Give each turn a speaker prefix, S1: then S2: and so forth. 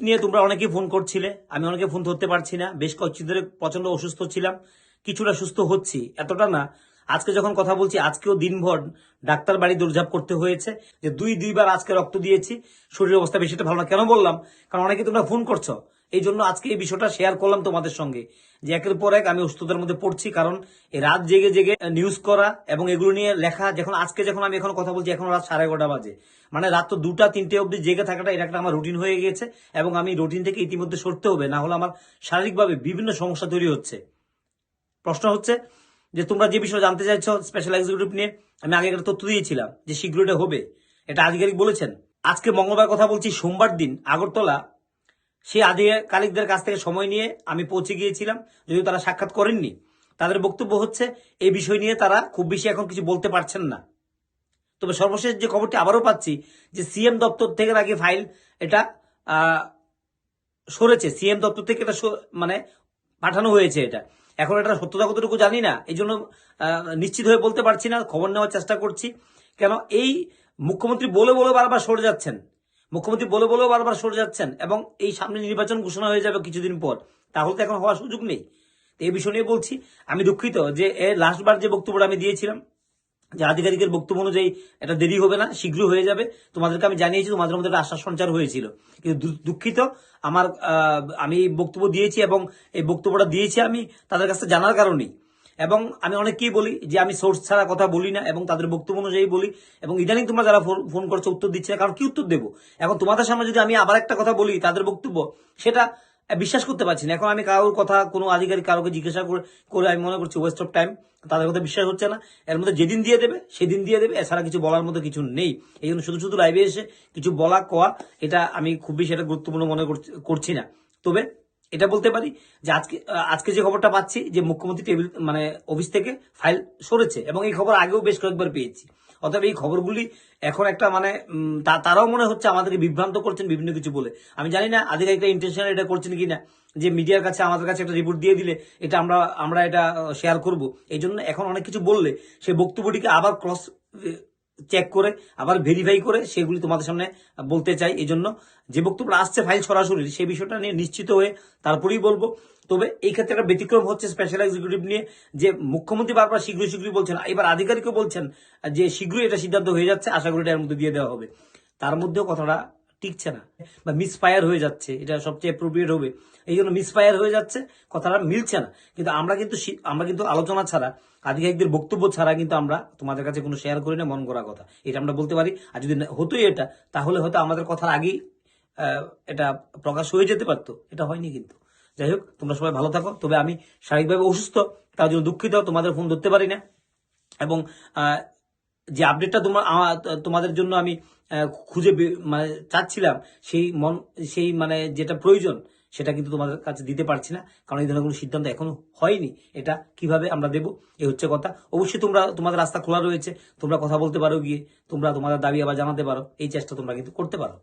S1: নিয়ে তোমরা অনেকেই ফোন করছিলে, আমি অনেকে ফোন ধরতে পারছি না। বেশ কয়েকদিন ধরে প্রচন্ড অসুস্থ ছিলাম, কিছুটা সুস্থ হচ্ছি, এতটা না। আজকে যখন কথা বলছি, আজকেও দিনভর ডাক্তার বাড়ি দৌড়ঝাঁপ করতে হয়েছে, যে দুইবার আজকে রক্ত দিয়েছি। শরীরের অবস্থা বেশি একটা ভালো না। কেন বললাম? কারণ অনেকে তোমরা ফোন করছো, এই জন্য আজকে এই বিষয়টা শেয়ার করলাম তোমাদের সঙ্গে, যে একের পর এক আমি অসুস্থতার মধ্যে পড়ছি। কারণ এই রাত জেগে জেগে নিউজ করা এবং এগুলো নিয়ে লেখা, যখন আমি এখন কথা বলছি, এখন রাত 11:30 বাজে, মানে রাত তো 2টা-3টে অব্দি জেগে থাকাটা এটা একটা আমার রুটিন হয়ে গেছে। এবং আমি রুটিন থেকে ইতিমধ্যে সরতে হবে, না হলে আমার শারীরিকভাবে বিভিন্ন সমস্যা তৈরি হচ্ছে। প্রশ্ন হচ্ছে যে তোমরা যে বিষয় জানতে চাইছো স্পেশাল এক্সিকিউটিভ নিয়ে, আমি আগে একটা তথ্য দিয়েছিলাম যে শীঘ্র এটা হবে, এটা আধিকারিক বলেছেন। আজকে মঙ্গলবার কথা বলছি, সোমবার দিন আগরতলা সেই আধিকারিকদের কাছ থেকে সময় নিয়ে আমি পৌঁছে গিয়েছিলাম, যদিও তারা সাক্ষাৎ করেননি। তাদের বক্তব্য হচ্ছে এই বিষয় নিয়ে তারা খুব বেশি এখন কিছু বলতে পারছেন না। তবে সর্বশেষ যে খবরটি আবারও পাচ্ছি, যে সিএম দপ্তর থেকে নাকি ফাইল এটা সরেছে, সিএম দপ্তর থেকে এটা মানে পাঠানো হয়েছে। এটা এখন এটা সত্যতা কতটুকু জানি না, এই জন্য নিশ্চিত হয়ে বলতে পারছি না, খবর নেওয়ার চেষ্টা করছি। কেন এই মুখ্যমন্ত্রী বলে বলে বারবার সরে যাচ্ছেন, এবং এই সামনে নির্বাচন ঘোষণা হয়ে যাবে কিছুদিন পর, তাহলে তো এখন হওয়ার সুযোগ নেই। তো এই বিষয় নিয়ে বলছি, আমি দুঃখিত যে লাস্টবার যে বক্তব্যটা আমি দিয়েছিলাম, যে আধিকারিকের বক্তব্য অনুযায়ী এটা দেরি হবে না, শীঘ্র হয়ে যাবে, তোমাদেরকে আমি জানিয়েছি, তোমাদের মধ্যে একটা আশ্বাস সঞ্চার হয়েছিল। কিন্তু দুঃখিত, আমি বক্তব্য দিয়েছি, এবং এই বক্তব্যটা দিয়েছি আমি তাদের কাছে জানার কারণেই। এবং আমি অনেককেই বলি যে আমি সোর্স ছাড়া কথা বলি না, এবং তাদের বক্তব্য অনুযায়ী বলি। এবং ইদানিং তোমরা যারা ফোন করছো উত্তর দিচ্ছে না, কারণ কি উত্তর দেবো? এখন তোমাদের সামনে যদি আমি আবার একটা কথা বলি, তাদের বক্তব্য সেটা বিশ্বাস করতে পারছি না। এখন আমি কারোর কথা, কোনো আধিকারিক কারোকে জিজ্ঞাসা করে আমি মনে করছি ওয়েস্ট অফ টাইম। তাদের কথা বিশ্বাস হচ্ছে না। এর মধ্যে যেদিন দিয়ে দেবে সেদিন দিয়ে দেবে, এছাড়া কিছু বলার মতো কিছু নেই। এই জন্য শুধু শুধু লাইভে এসে কিছু বলা কোয়া, এটা আমি খুব বেশি এটা গুরুত্বপূর্ণ মনে করছি না। তবে এটা বলতে পারি যে আজকে যে খবরটা পাচ্ছি, যে মুখ্যমন্ত্রী টেবিল মানে অফিস থেকে ফাইল সরেছে, এবং এই খবর আগেও বেশ কয়েকবার পেয়েছি। অতএব এই খবরগুলি এখন একটা মানে তারাও মনে হচ্ছে আমাদেরকে বিভ্রান্ত করছেন বিভিন্ন কিছু বলে। আমি জানি না আধিকারিকরা ইন্টেনশনাল এটা করছেন কিনা, যে মিডিয়ার কাছে আমাদের কাছে একটা রিপোর্ট দিয়ে দিলে এটা আমরা এটা শেয়ার করব। এই জন্য এখন অনেক কিছু বললে সেই বক্তব্যটিকে আবার ক্রস চেক করে, আবার ভেরিফাই করে সেগুলি তোমাদের সামনে বলতে চাই। এই জন্য যে বক্তব্য আসছে ফাইল সরাসরি, সেই বিষয়টা নিয়ে নিশ্চিত হয়ে তারপরেই বলবো। তবে এই ক্ষেত্রে একটা ব্যতিক্রম হচ্ছে স্পেশাল এক্সিকিউটিভ নিয়ে, যে মুখ্যমন্ত্রী বারবার শীঘ্রই বলছেন, এবার আধিকারিকও বলছেন যে শীঘ্রই এটা সিদ্ধান্ত হয়ে যাচ্ছে, আশা করি এর মধ্যে দিয়ে দেওয়া হবে। তার মধ্যেও কথাটা টিকছে না, বা মিসফায়ার হয়ে যাচ্ছে, এটা সবচেয়ে অ্যাপ্রোপ্রিয়েট হবে। এই জন্য মিসফায়ার হয়ে যাচ্ছে, কথাটা মিলছে না। কিন্তু আমরা কিন্তু আলোচনা ছাড়া, আধিকারিকদের বক্তব্য ছাড়া কিন্তু আমরা তোমাদের কাছে কোনো শেয়ার করি না মন করা কথা, এটা আমরা বলতে পারি। আর যদি হতোই এটা, তাহলে হয়তো আমাদের কথার আগেই এটা প্রকাশ হয়ে যেতে পারতো, এটা হয়নি কিন্তু। যাই হোক, তোমরা সবাই ভালো থাকো। তবে আমি শারীরিকভাবে অসুস্থ, তার জন্য দুঃখিত, তোমাদের ফোন ধরতে পারি না। এবং যে আপডেটটা তোমাদের জন্য আমি খুঁজে মানে চাচ্ছিলাম, সেই মানে যেটা প্রয়োজন, সেটা কিন্তু তোমাদের কাছে দিতে পারছি না, কারণ এই ধরনের কোনো সিদ্ধান্ত এখনো হয়নি। এটা কিভাবে আমরা দেবো, এই হচ্ছে কথা। অবশ্যই তোমাদের রাস্তা খোলা রয়েছে, তোমরা কথা বলতে পারো, গিয়ে তোমরা তোমাদের দাবি আবার জানাতে পারো, এই চেষ্টা তোমরা কিন্তু করতে পারো।